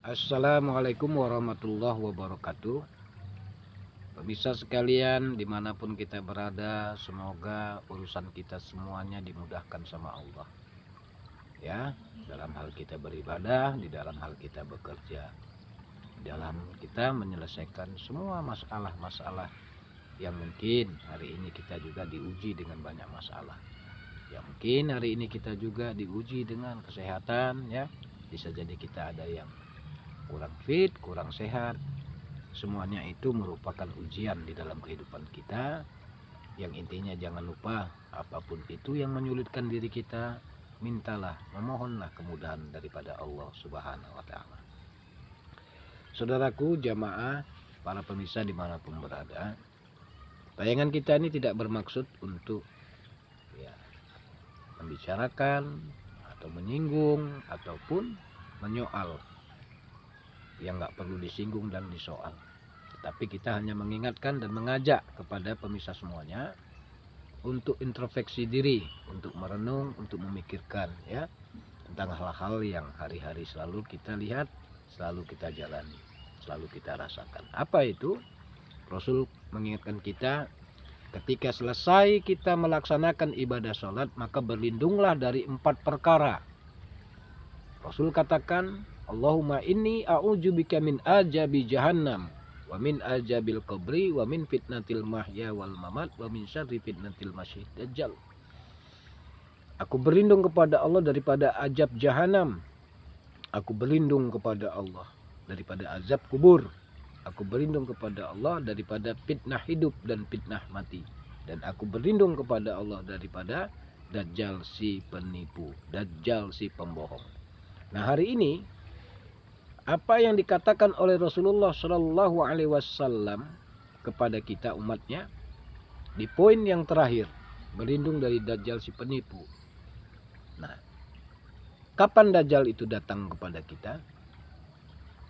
Assalamualaikum warahmatullahi wabarakatuh. Pemirsa sekalian, dimanapun kita berada, semoga urusan kita semuanya dimudahkan sama Allah. Ya, dalam hal kita beribadah, di dalam hal kita bekerja, dalam kita menyelesaikan semua masalah-masalah yang mungkin hari ini kita juga diuji dengan banyak masalah. Ya mungkin hari ini kita juga diuji dengan kesehatan, ya. Bisa jadi kita ada yang kurang fit, kurang sehat. Semuanya itu merupakan ujian di dalam kehidupan kita. Yang intinya jangan lupa, apapun itu yang menyulitkan diri kita, mintalah, memohonlah kemudahan daripada Allah Subhanahu wa Ta'ala. Saudaraku, jamaah, para pemirsa dimanapun berada, tayangan kita ini tidak bermaksud untuk membicarakan atau menyinggung ataupun menyoal yang nggak perlu disinggung dan disoal. Tapi kita hanya mengingatkan dan mengajak kepada pemirsa semuanya untuk introspeksi diri, untuk merenung, untuk memikirkan ya tentang hal-hal yang hari-hari selalu kita lihat, selalu kita jalani, selalu kita rasakan. Apa itu? Rasul mengingatkan kita, ketika selesai kita melaksanakan ibadah sholat, maka berlindunglah dari 4 perkara. Rasul katakan, Allahumma inni a'udzubika min ajabi jahannam, wa min ajabil qabri, wa min fitnatil mahya wal mamat, wa min syarri fitnatil masyih dajjal. Aku berlindung kepada Allah daripada azab jahanam. Aku berlindung kepada Allah daripada azab kubur. Aku berlindung kepada Allah daripada fitnah hidup dan fitnah mati. Dan aku berlindung kepada Allah daripada dajjal si penipu, dajjal si pembohong. Nah, hari ini apa yang dikatakan oleh Rasulullah Shallallahu Alaihi Wasallam kepada kita umatnya di poin yang terakhir, berlindung dari dajjal si penipu. Nah, kapan dajjal itu datang kepada kita?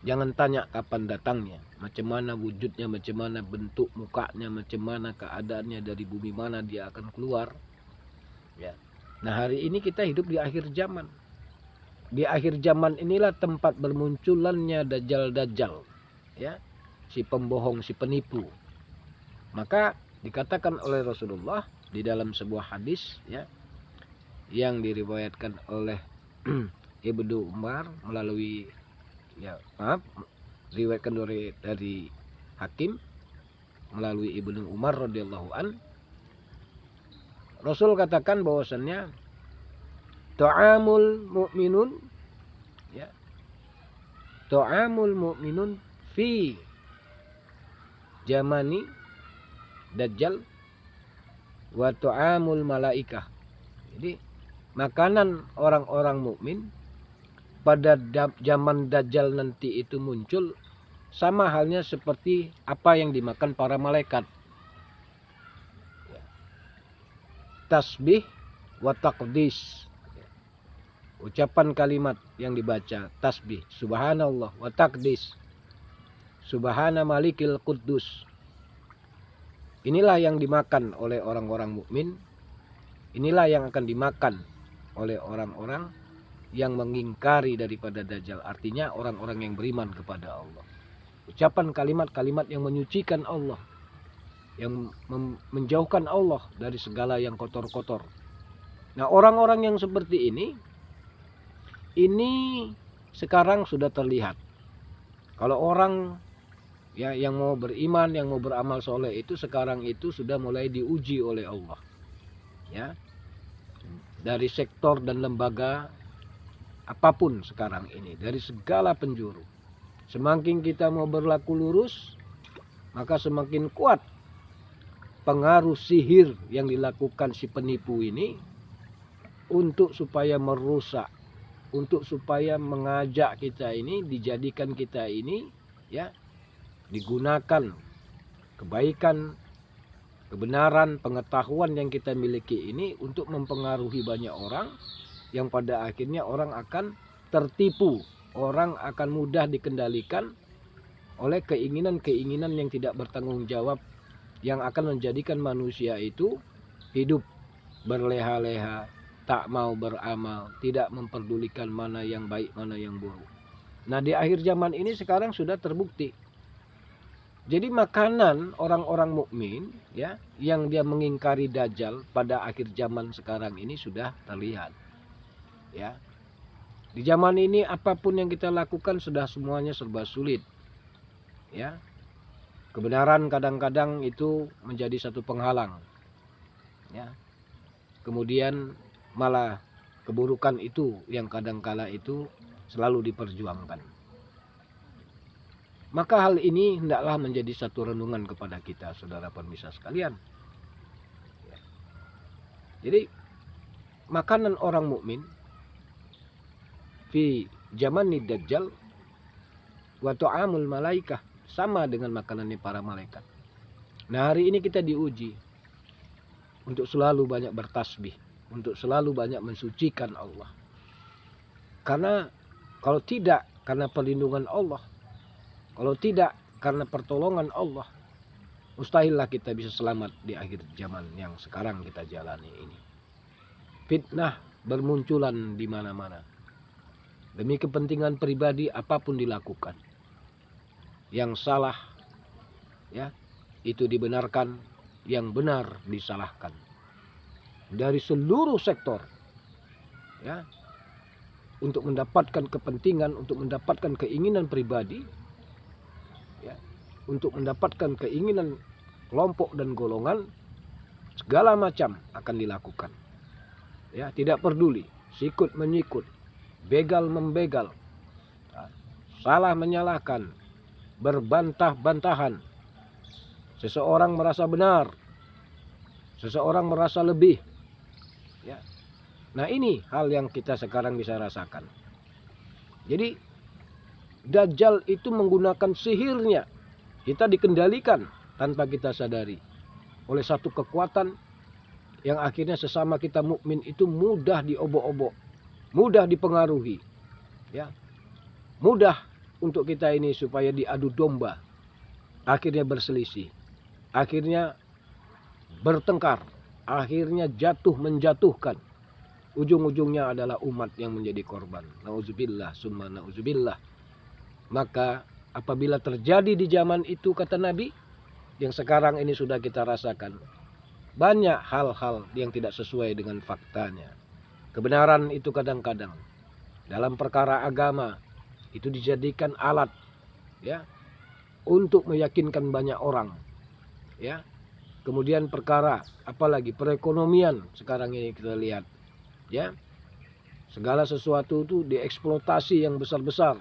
Jangan tanya kapan datangnya, macam mana wujudnya, macam mana bentuk mukanya, macam mana keadaannya, dari bumi mana dia akan keluar. Ya. Nah, hari ini kita hidup di akhir zaman. Di akhir zaman inilah tempat bermunculannya dajjal-dajjal, ya, si pembohong, si penipu. Maka dikatakan oleh Rasulullah di dalam sebuah hadis, ya, yang diriwayatkan oleh Ibnu Umar melalui, riwayatkan dari Hakim melalui Ibnu Umar radhiyallahu an. Rasul katakan bahwasannya ta'amul mu'minun, ya, ta'amul mu'minun fi jamani dajjal wa ta'amul malaikah. Jadi makanan orang-orang mukmin pada zaman dajjal nanti itu muncul sama halnya seperti apa yang dimakan para malaikat. Tasbih wa taqdis. Ucapan kalimat yang dibaca tasbih, subhanallah wa taqdis, subhana malikil quddus. Inilah yang dimakan oleh orang-orang mukmin. Inilah yang akan dimakan oleh orang-orang yang mengingkari daripada dajjal. Artinya orang-orang yang beriman kepada Allah. Ucapan kalimat-kalimat yang menyucikan Allah, yang menjauhkan Allah dari segala yang kotor-kotor. Nah, orang-orang yang seperti ini sekarang sudah terlihat. Kalau orang, ya, yang mau beriman, yang mau beramal soleh itu sekarang itu sudah mulai diuji oleh Allah, ya, dari sektor dan lembaga apapun sekarang ini, dari segala penjuru. Semakin kita mau berlaku lurus, maka semakin kuat pengaruh sihir yang dilakukan si penipu ini untuk supaya merusak, untuk supaya mengajak kita ini, dijadikan kita ini, ya, digunakan kebaikan, kebenaran, pengetahuan yang kita miliki ini untuk mempengaruhi banyak orang, yang pada akhirnya orang akan tertipu, orang akan mudah dikendalikan oleh keinginan-keinginan yang tidak bertanggung jawab, yang akan menjadikan manusia itu hidup berleha-leha, tak mau beramal, tidak memperdulikan mana yang baik, mana yang buruk. Nah, di akhir zaman ini sekarang sudah terbukti. Jadi makanan orang-orang mukmin ya yang dia mengingkari Dajjal pada akhir zaman sekarang ini sudah terlihat. Ya. Di zaman ini apapun yang kita lakukan sudah semuanya serba sulit. Ya. Kebenaran kadang-kadang itu menjadi satu penghalang. Ya. Kemudian malah keburukan itu yang kadang-kala itu selalu diperjuangkan. Maka hal ini hendaklah menjadi satu renungan kepada kita, saudara pemirsa sekalian. Jadi makanan orang mukmin fi zamani Dajjal wa ta'amul malaikah, sama dengan makanannya para malaikat. Nah, hari ini kita diuji untuk selalu banyak bertasbih, untuk selalu banyak mensucikan Allah. Karena kalau tidak karena perlindungan Allah, kalau tidak karena pertolongan Allah, mustahillah kita bisa selamat di akhir zaman yang sekarang kita jalani ini. Fitnah bermunculan di mana-mana. Demi kepentingan pribadi apapun dilakukan. Yang salah ya, itu dibenarkan, yang benar disalahkan. Dari seluruh sektor ya, untuk mendapatkan kepentingan, untuk mendapatkan keinginan pribadi, untuk mendapatkan keinginan kelompok dan golongan, segala macam akan dilakukan. Ya, tidak peduli, sikut menyikut, begal membegal, salah menyalahkan, berbantah-bantahan. Seseorang merasa benar, seseorang merasa lebih. Ya. Nah, ini hal yang kita sekarang bisa rasakan. Jadi Dajjal itu menggunakan sihirnya. Kita dikendalikan tanpa kita sadari oleh satu kekuatan yang akhirnya sesama kita mukmin itu mudah diobok-obok, mudah dipengaruhi, ya, mudah untuk kita ini supaya diadu domba, akhirnya berselisih, akhirnya bertengkar, akhirnya jatuh menjatuhkan, ujung-ujungnya adalah umat yang menjadi korban. Nauzubillah, summa nauzubillah. Maka apabila terjadi di zaman itu, kata Nabi, yang sekarang ini sudah kita rasakan, banyak hal-hal yang tidak sesuai dengan faktanya. Kebenaran itu kadang-kadang dalam perkara agama itu dijadikan alat ya untuk meyakinkan banyak orang. Ya. Kemudian perkara apalagi perekonomian sekarang ini kita lihat, ya. Segala sesuatu itu dieksploitasi yang besar-besar.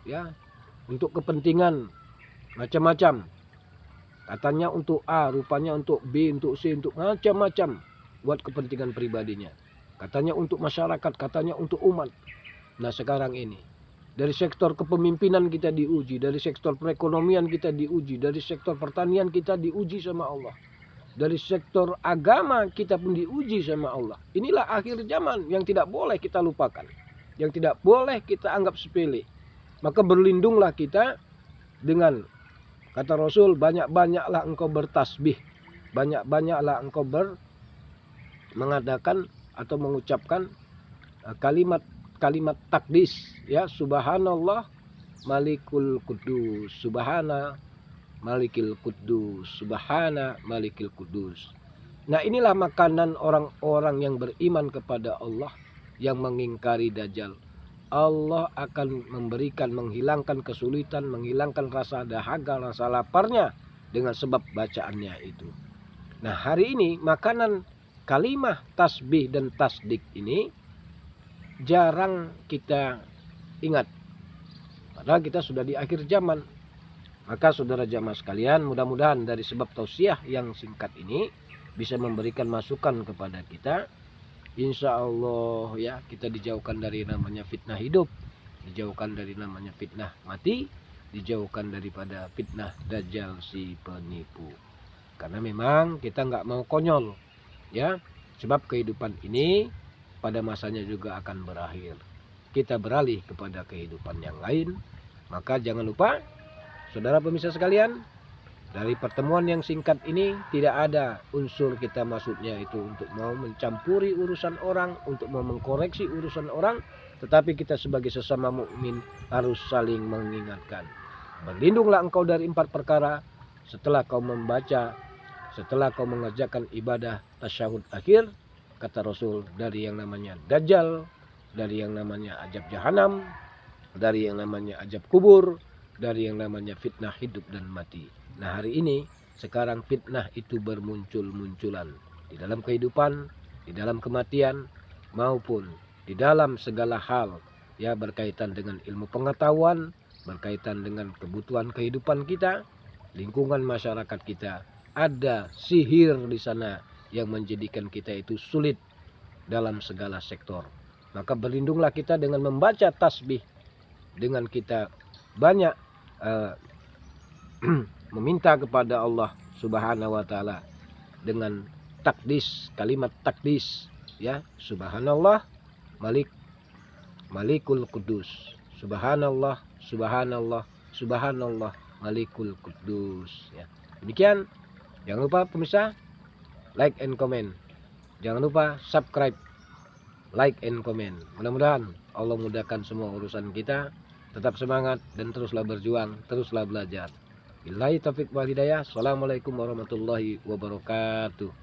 Ya, untuk kepentingan macam-macam. Katanya untuk A, rupanya untuk B, untuk C, untuk macam-macam buat kepentingan pribadinya. Katanya untuk masyarakat, katanya untuk umat. Nah, sekarang ini dari sektor kepemimpinan kita diuji, dari sektor perekonomian kita diuji, dari sektor pertanian kita diuji sama Allah. Dari sektor agama kita pun diuji sama Allah. Inilah akhir zaman yang tidak boleh kita lupakan, yang tidak boleh kita anggap sepele. Maka berlindunglah kita dengan kata Rasul, banyak-banyaklah engkau bertasbih, banyak-banyaklah engkau mengadakan atau mengucapkan kalimat takdis, ya, subhanallah malikul kudus, subhana malikil kudus, subhana malikil kudus. Nah, inilah makanan orang-orang yang beriman kepada Allah yang mengingkari Dajjal. Allah akan memberikan, menghilangkan kesulitan, menghilangkan rasa dahaga, rasa laparnya dengan sebab bacaannya itu. Nah, hari ini makanan kalimah tasbih dan tasdik ini jarang kita ingat. Padahal kita sudah di akhir zaman. Maka saudara jamaah sekalian, mudah-mudahan dari sebab tausiah yang singkat ini bisa memberikan masukan kepada kita. Insya Allah ya, kita dijauhkan dari namanya fitnah hidup, dijauhkan dari namanya fitnah mati, dijauhkan daripada fitnah Dajjal si penipu. Karena memang kita nggak mau konyol, ya, sebab kehidupan ini pada masanya juga akan berakhir. Kita beralih kepada kehidupan yang lain. Maka jangan lupa, saudara pemirsa sekalian, Dari pertemuan yang singkat ini tidak ada unsur kita maksudnya itu untuk mau mencampuri urusan orang, untuk mau mengkoreksi urusan orang, tetapi kita sebagai sesama mukmin harus saling mengingatkan. Berlindunglah engkau dari 4 perkara setelah kau membaca, setelah kau mengerjakan ibadah tasyahud akhir, kata Rasul, dari yang namanya Dajjal, dari yang namanya azab jahanam, dari yang namanya azab kubur, dari yang namanya fitnah hidup dan mati. Nah, hari ini sekarang fitnah itu bermuncul-munculan di dalam kehidupan, di dalam kematian, maupun di dalam segala hal ya, berkaitan dengan ilmu pengetahuan, berkaitan dengan kebutuhan kehidupan kita, lingkungan masyarakat kita. Ada sihir di sana yang menjadikan kita itu sulit dalam segala sektor. Maka berlindunglah kita dengan membaca tasbih, dengan kita banyak meminta kepada Allah Subhanahu wa taala dengan takdis, kalimat takdis ya, subhanallah malikul kudus, subhanallah subhanallah subhanallah malikul kudus ya. Demikian, jangan lupa pemirsa like and comment, jangan lupa subscribe, like and comment. Mudah-mudahan Allah mudahkan semua urusan kita. Tetap semangat dan teruslah berjuang, teruslah belajar. Billahi taufiq wal hidayah. Assalamualaikum warahmatullahi wabarakatuh.